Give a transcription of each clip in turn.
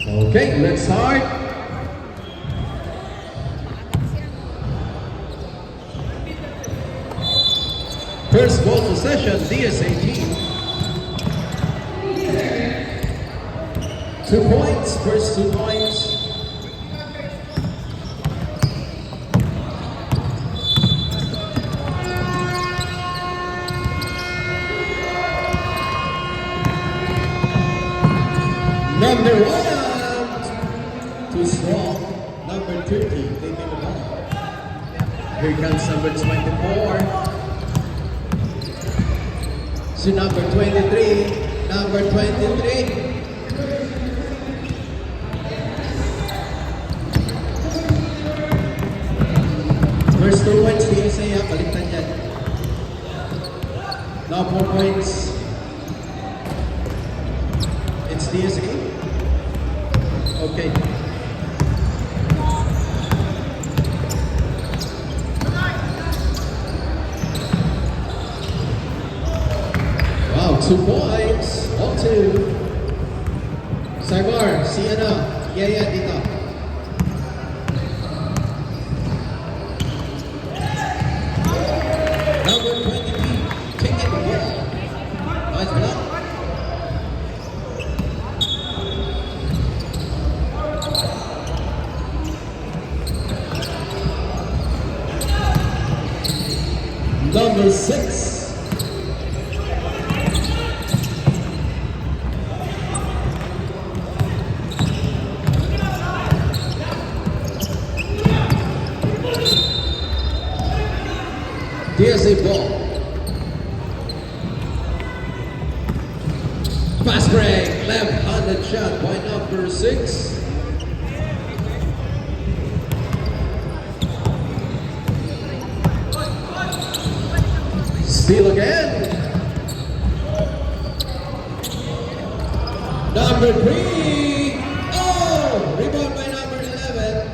Okay, let's start. First ball possession, DSA team. 2 points, first 2 points. Number 1, too strong. Number 30, taking the ball. Here comes number 24. So number 23, number 23. First 2 points, DSA, baliktad yan. Now 4 points. It's DSA. Okay. Wow, 2 points. All 2. Sagar, si ano? Yaya dito. Number 23, take it away. Nice block. Number 6. Here's a ball. Fast break, left-handed shot by number 6. Steal again. Number 3. Oh, rebound by number 11.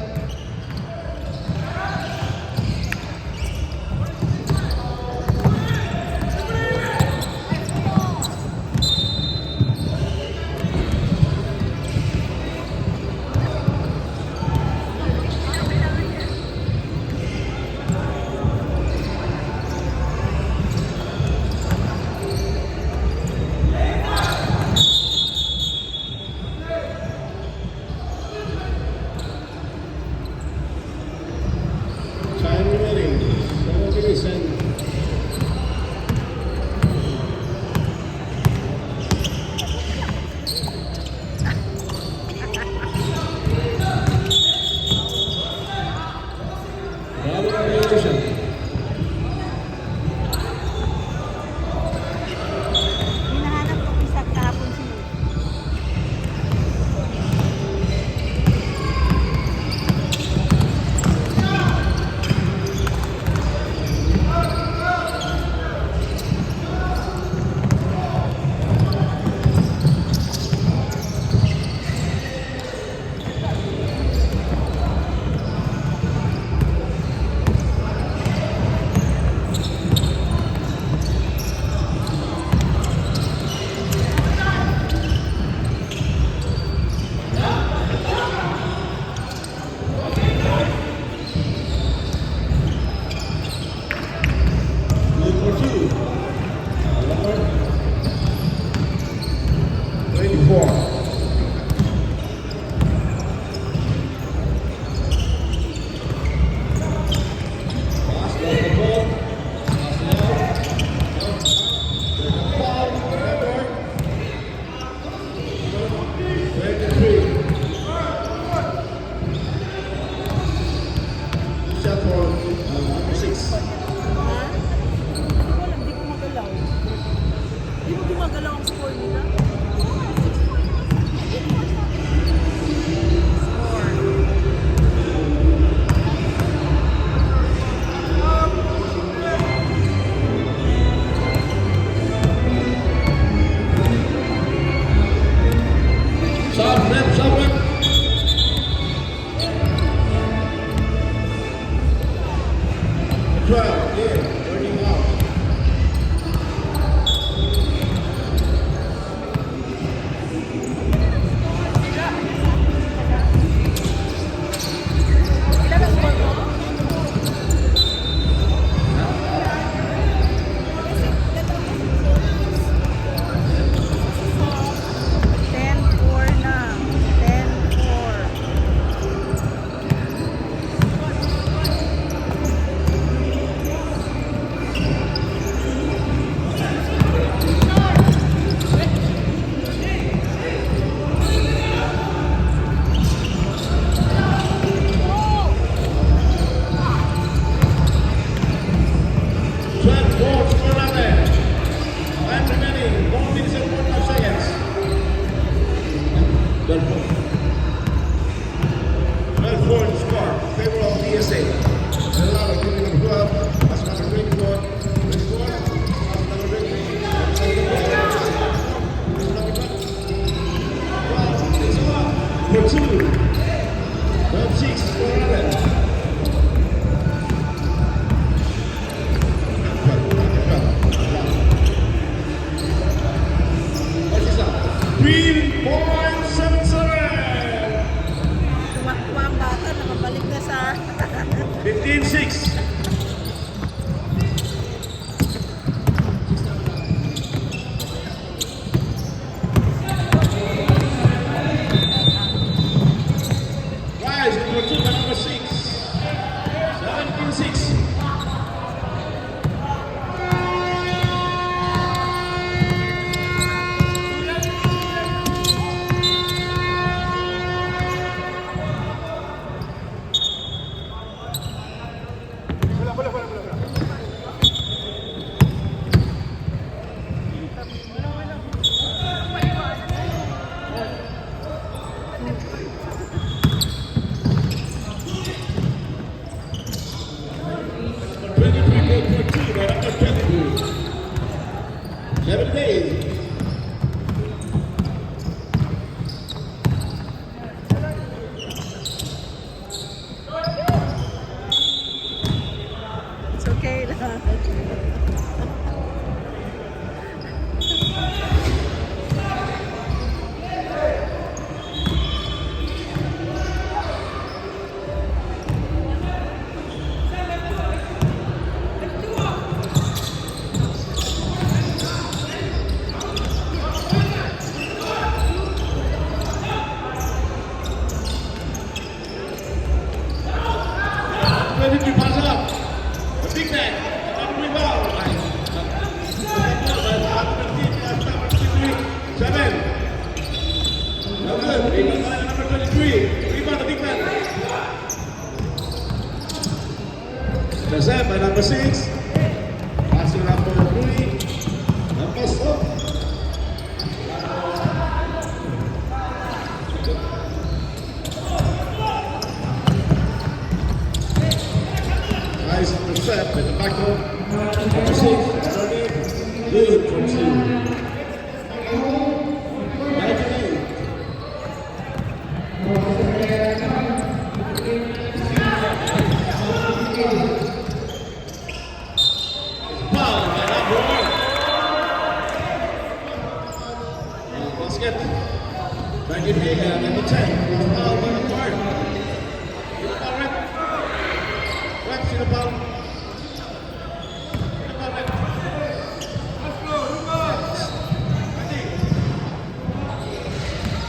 for 2. 12-6 for Allen. Green point 7-7. Tumakbo ang bata, nakabalik na sa 15-6. Rise number 2 by number 6. 17-6. it's okay lang. Pass it up. The big man. Up rebound. 7. No good. Rebound by number 23. Rebound the big man. Intercept by number 6. Pass to number 3. Number 4. Nice intercept in the backcourt. Number 6, Tony. Good from 2. 98. Foul by number 1. Basket. 98, number 10. Foul by number 1. In the ball.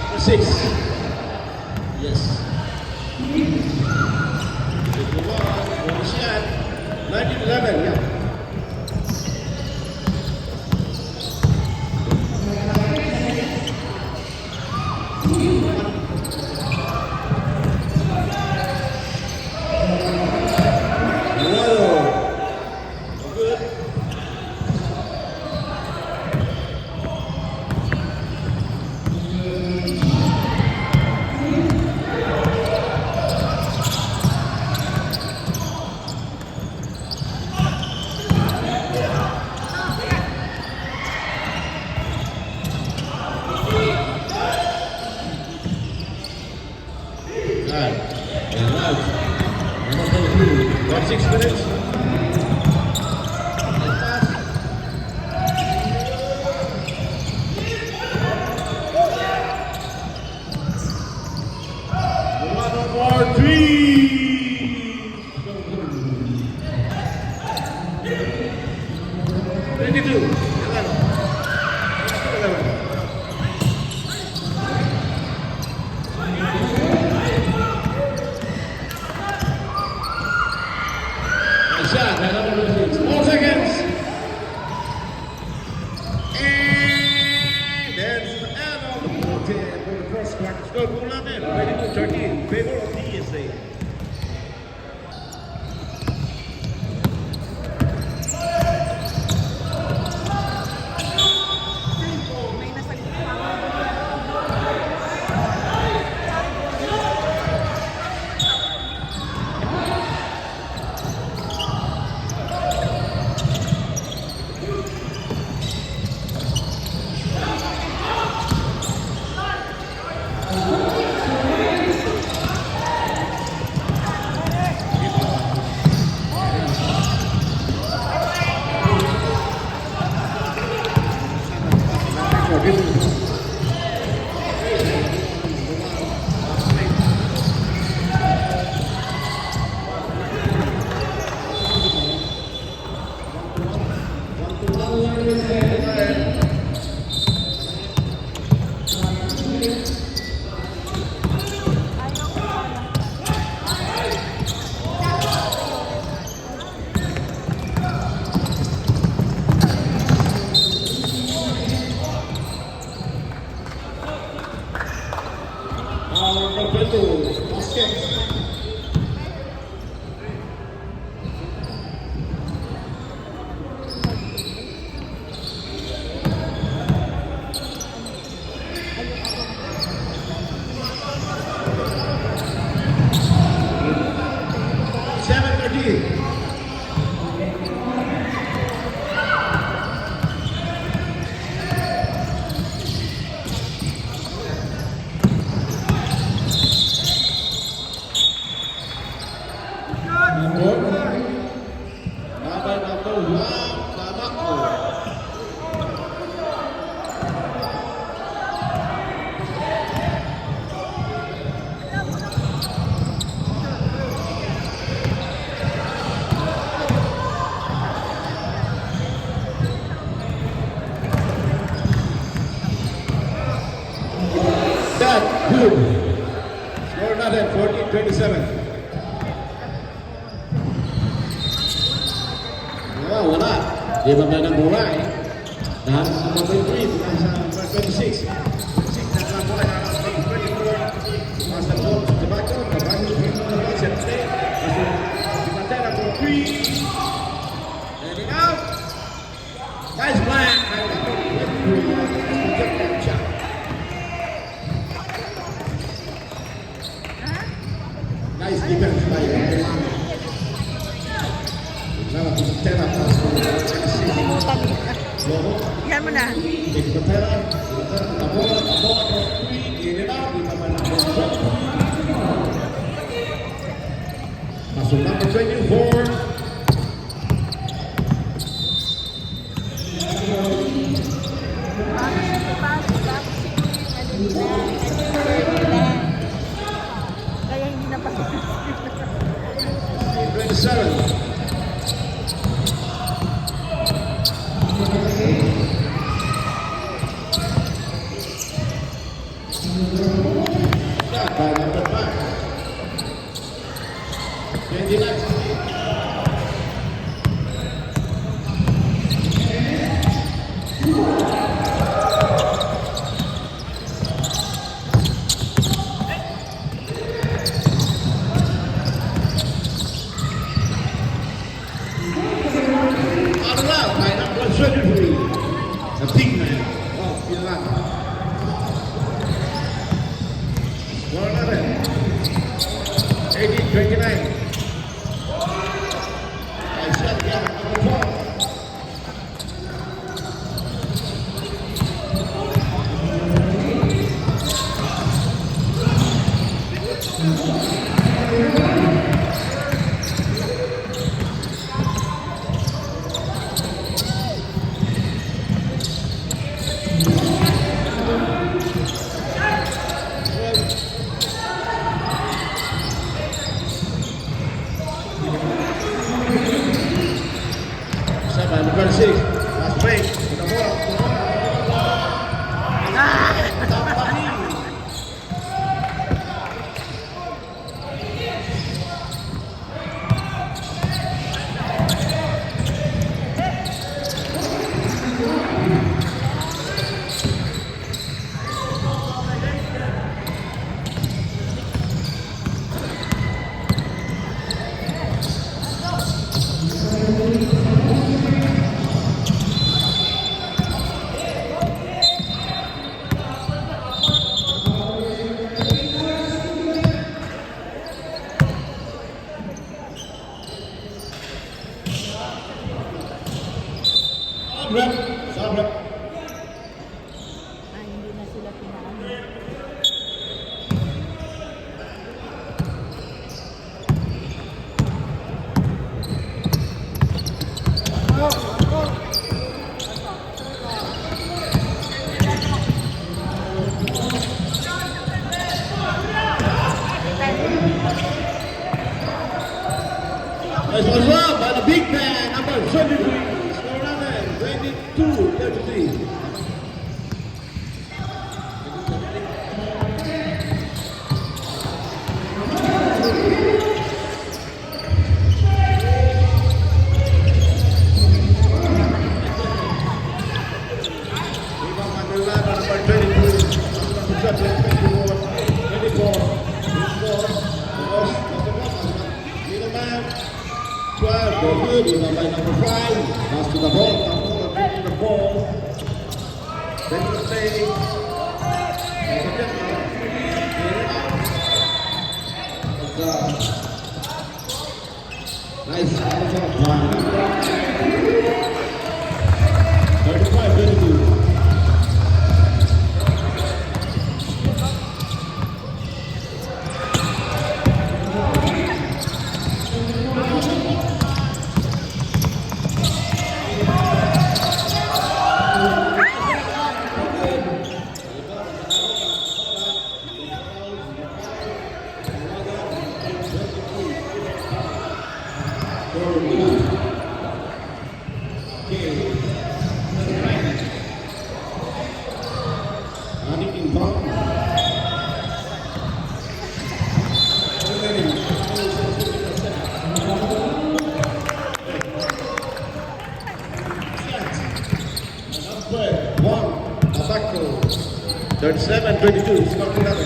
Number 6. Yes. One shot. 19-11, yeah. About 6 minutes. One more 3. 22. 11. Shot, 4 seconds. And that's the end of the 4-10 for the first quarter. Score Bulanen, ready to turn in favor of DSA. May nasagot pa. number 22, Vasquez. Seven 13. Number 1, Damaco. That good. Score another 14-27. Wala. Di ba ba ng bola eh? Dahil sa number 3, nasa number 26. 26 na sa bola na number 24. Mas na ball sa Tabaco. Tabaco sa number 7. Di Pantera for 3. Heading out. Nice black. Nice defense by Pantera. Now, Pantera pass for 26. Lobo. Yan mo na. Take Pantera. The ball for 3. In and out. Di ba ba number 12. Pasok number 24. Kaya hindi na pa. 27. Shot by number 5. 29. Out of round by number 33. The big man of Irlanda. Score 11. 18-29. Nice shot by number 12. Seven, number 6. Last break. With the ball. Tampani. Sabrap. Sabrap. Ay, hindi na sila pinaano. Nice one run by the big man, number 23. Score 11, 22-33. Rebound by Irlanda, number 22. Number 24. no good. Rebound by number 5. Pass to the ball. Tambo taking the ball. Then the play. Nice. 35-22. One, Abaco. 37-22, score 11.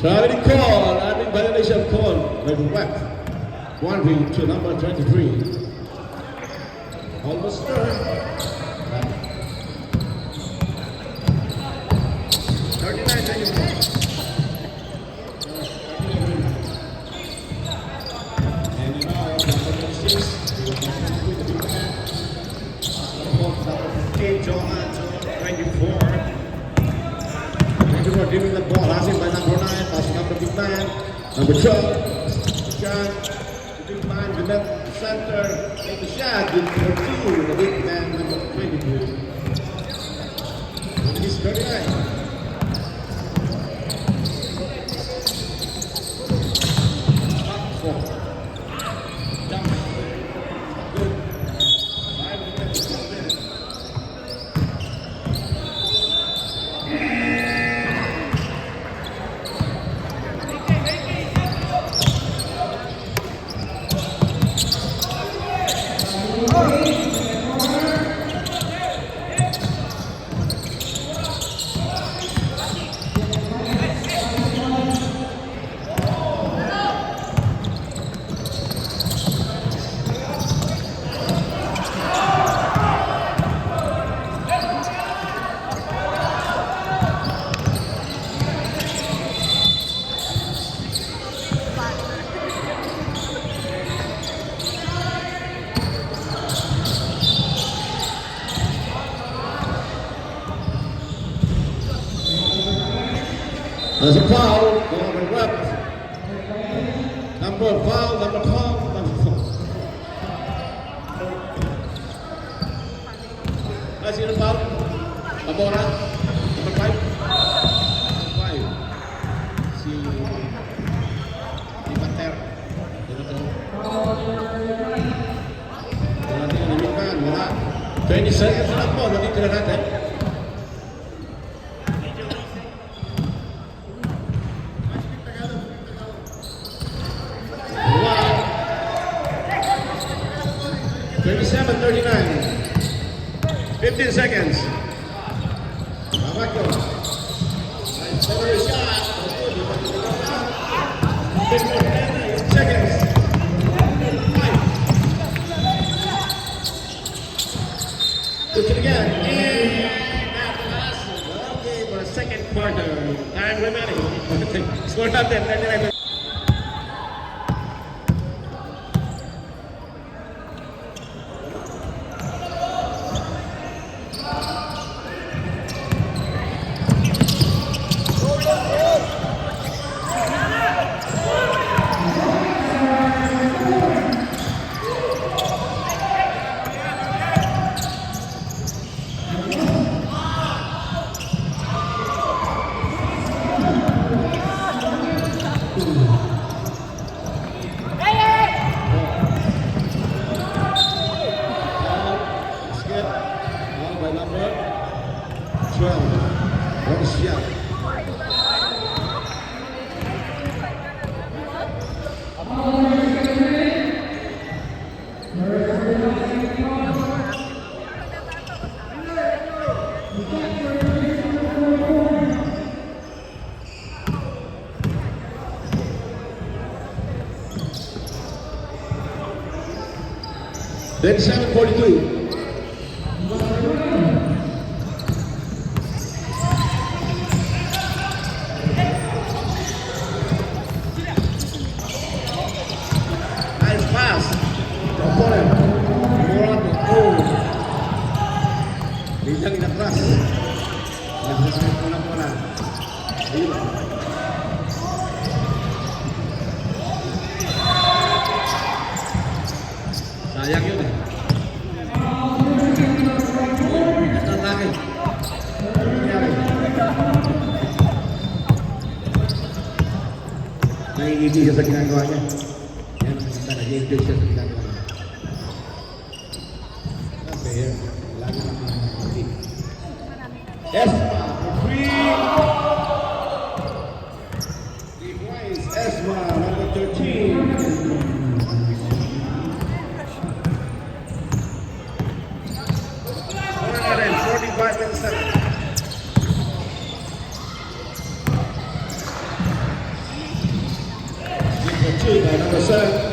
Traveling call, having violation call by the wet. 1 to number 23. Almost there. 39 seconds. And now, number 26. Number 15, Johan, 24. Giving the ball, passing by number 9, passing number 59, number 12, shot, the big man, the left center, take the shot, with number 2, the big man, number 22. He's 39. There's a foul, number left. Number foul, number 12, number 4. I see the foul. Abora, number 5. Number 5. Si Pater. Wala din nalimutan, wala. 20 seconds na po, natitira natin. Wow. 37-39. 15 seconds. Abaco. Another shot. 15 seconds. 5. Push it again. And at last. Okay, for the second quarter. Time remaining. Score not 39. 12. One shot. Then 7:42. Nice pass. The opponent. Morano. Oh. Biglang inatras. Nagsasalit mo lang muna. Ayun. Sayang yun eh. Ito ang laki. Ano nangyari? Nangingiti siya sa ginagawa niya. Yan, nag-i-enjoy siya sa ginagawa niya. Okay, lagi lang nangingiti. Esma, free! Device, Esma, number 13. 45-7. Number 2 by number 7.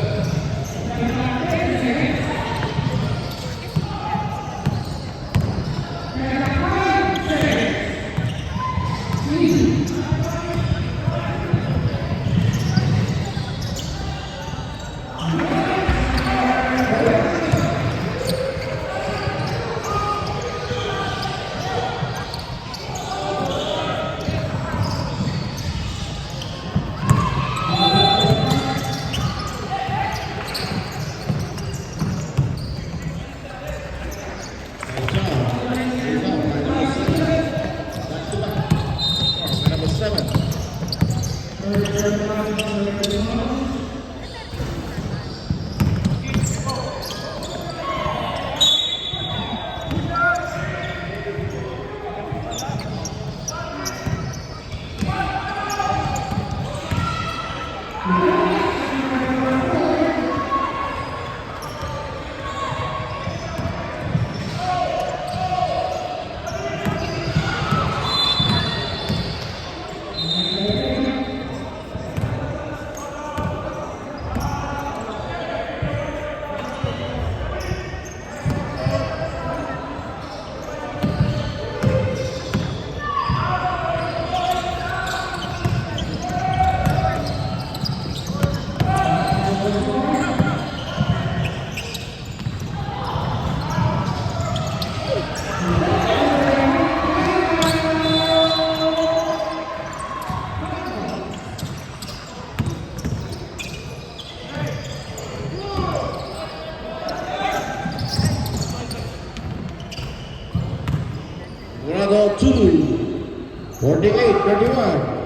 Morado 2, 48-31.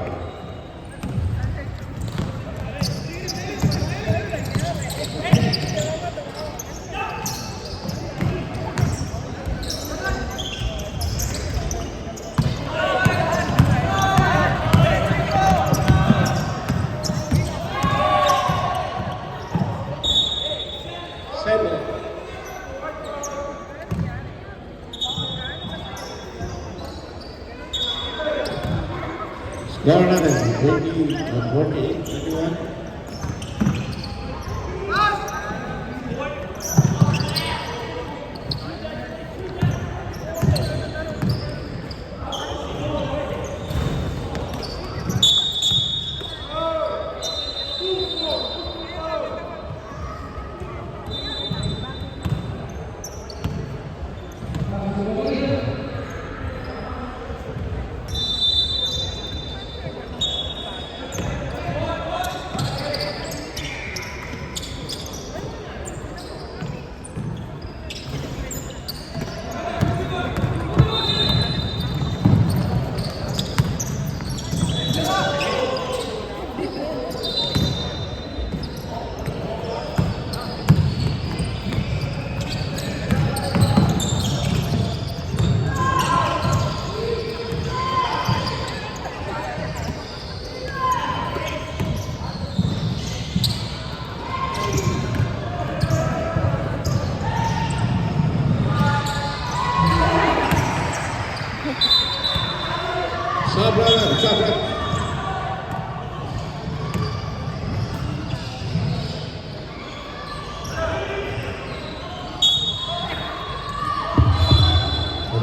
Score natin, 48-31.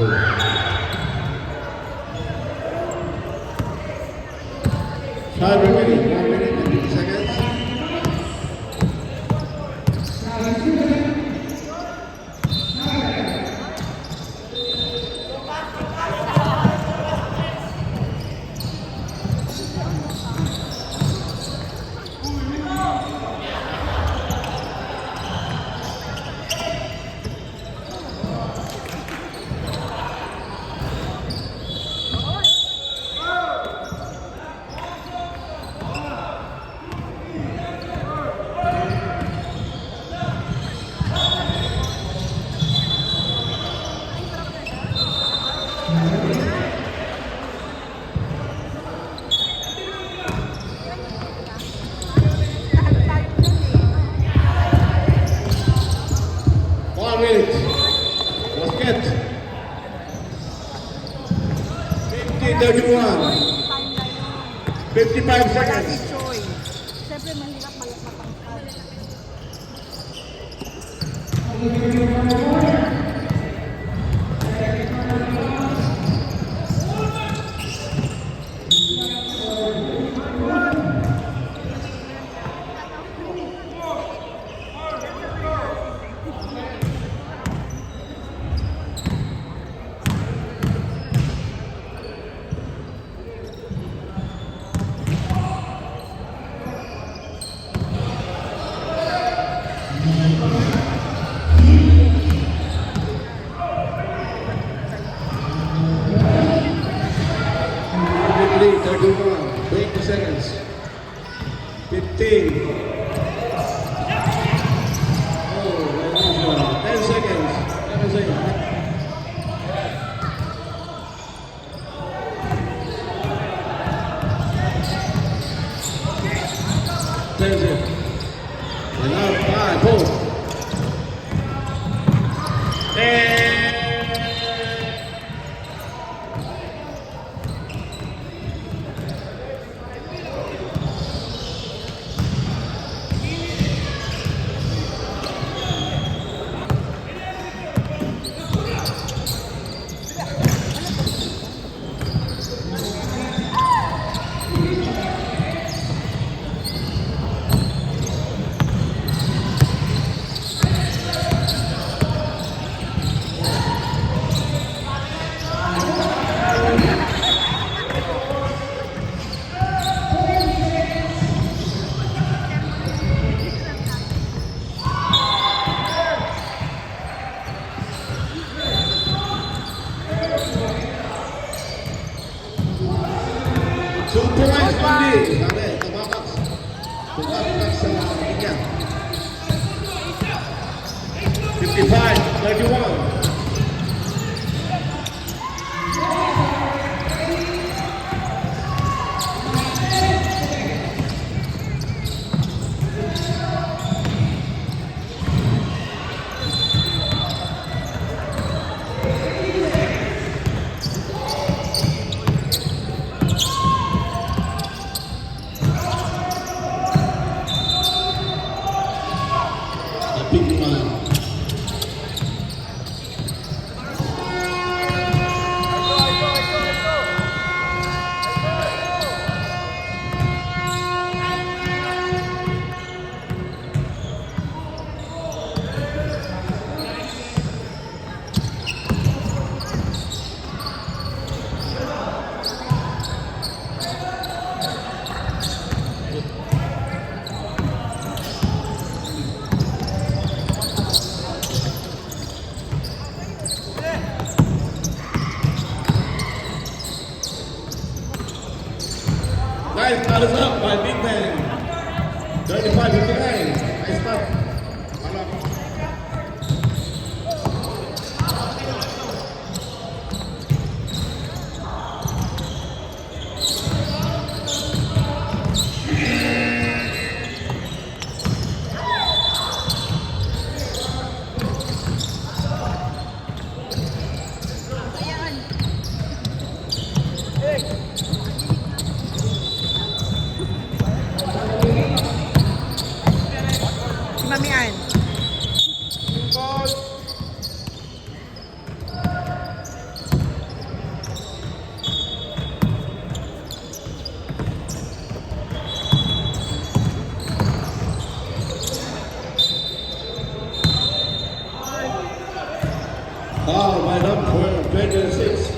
5 remaining, 1 minute and 50 seconds. Minute. Basket. 50-31. 55 seconds. Choice. Siyempre, mahirap matangkad. Lead, 31, 20 seconds. 15. Oh, 10 seconds. 11 seconds. There's it. And now 5, 4. And points only. Sabi, tumabak. Tumabak sa kanya. 55-31. Foul by number 26.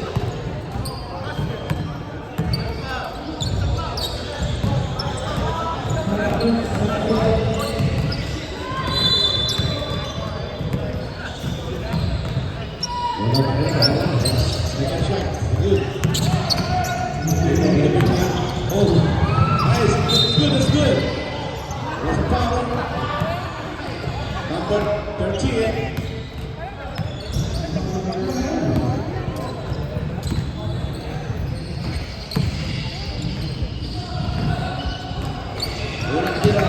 Second shot, good. Oh, nice, it's good, it's good. There's a foul. Number 13. Unang tira.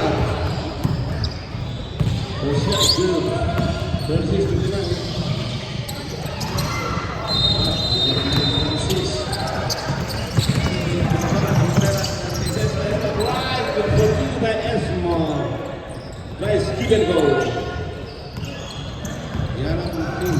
First shot, good. 36-29. Nice give and go. Yan ang team.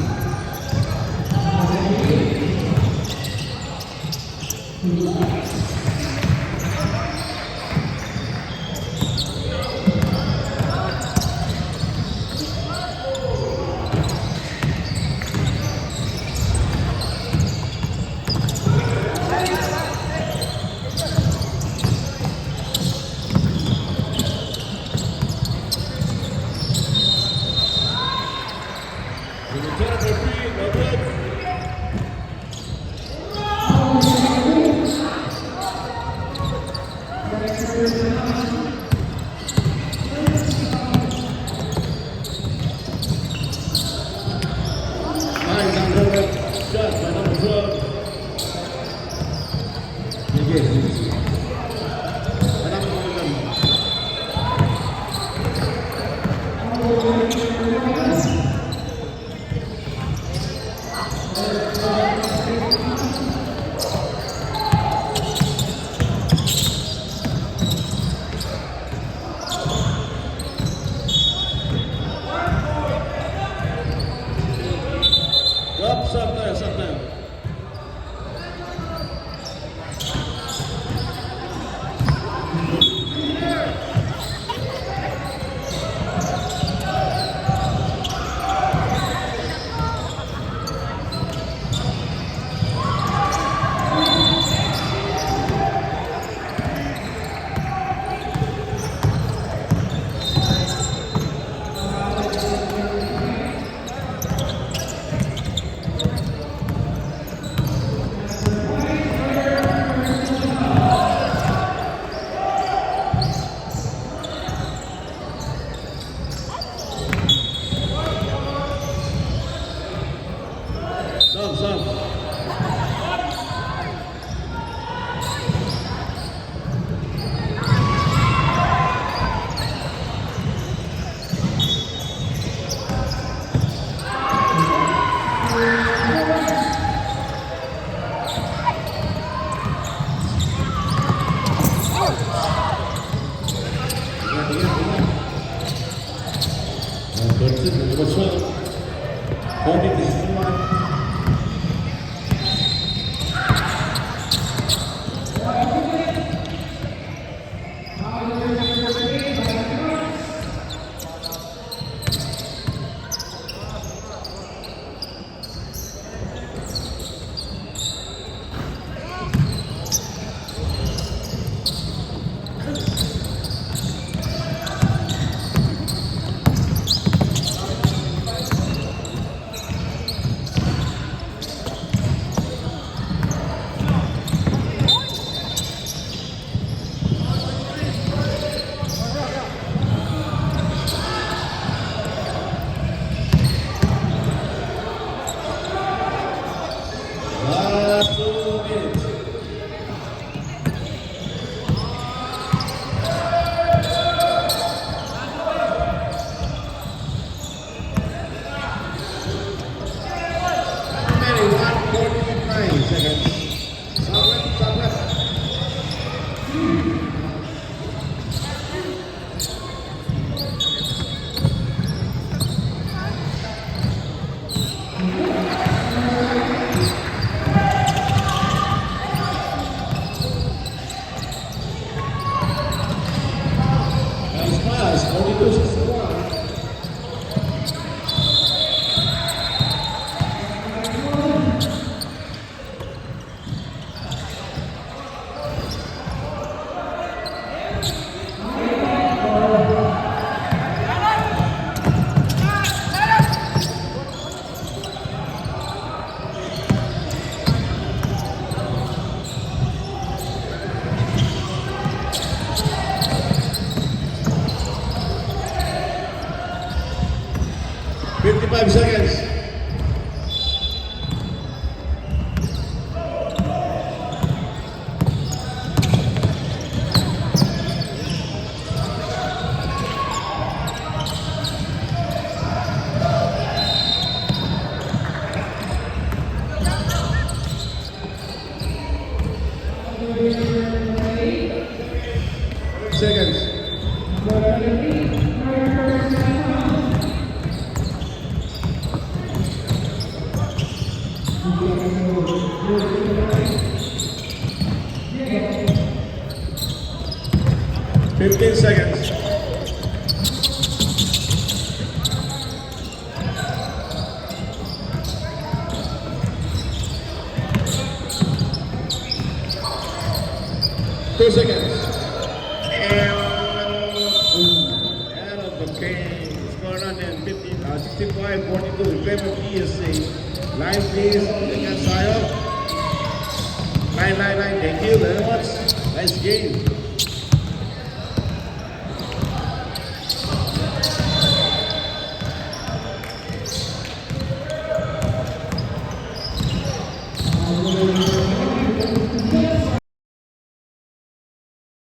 Up now. Number 12. Holding this is one. 25 seconds. Seconds. Fifteen seconds. Two seconds. Out of the game. Score 65-42 in favor of PSC. Line please against Sayo. 999. Thank you very much. Nice game.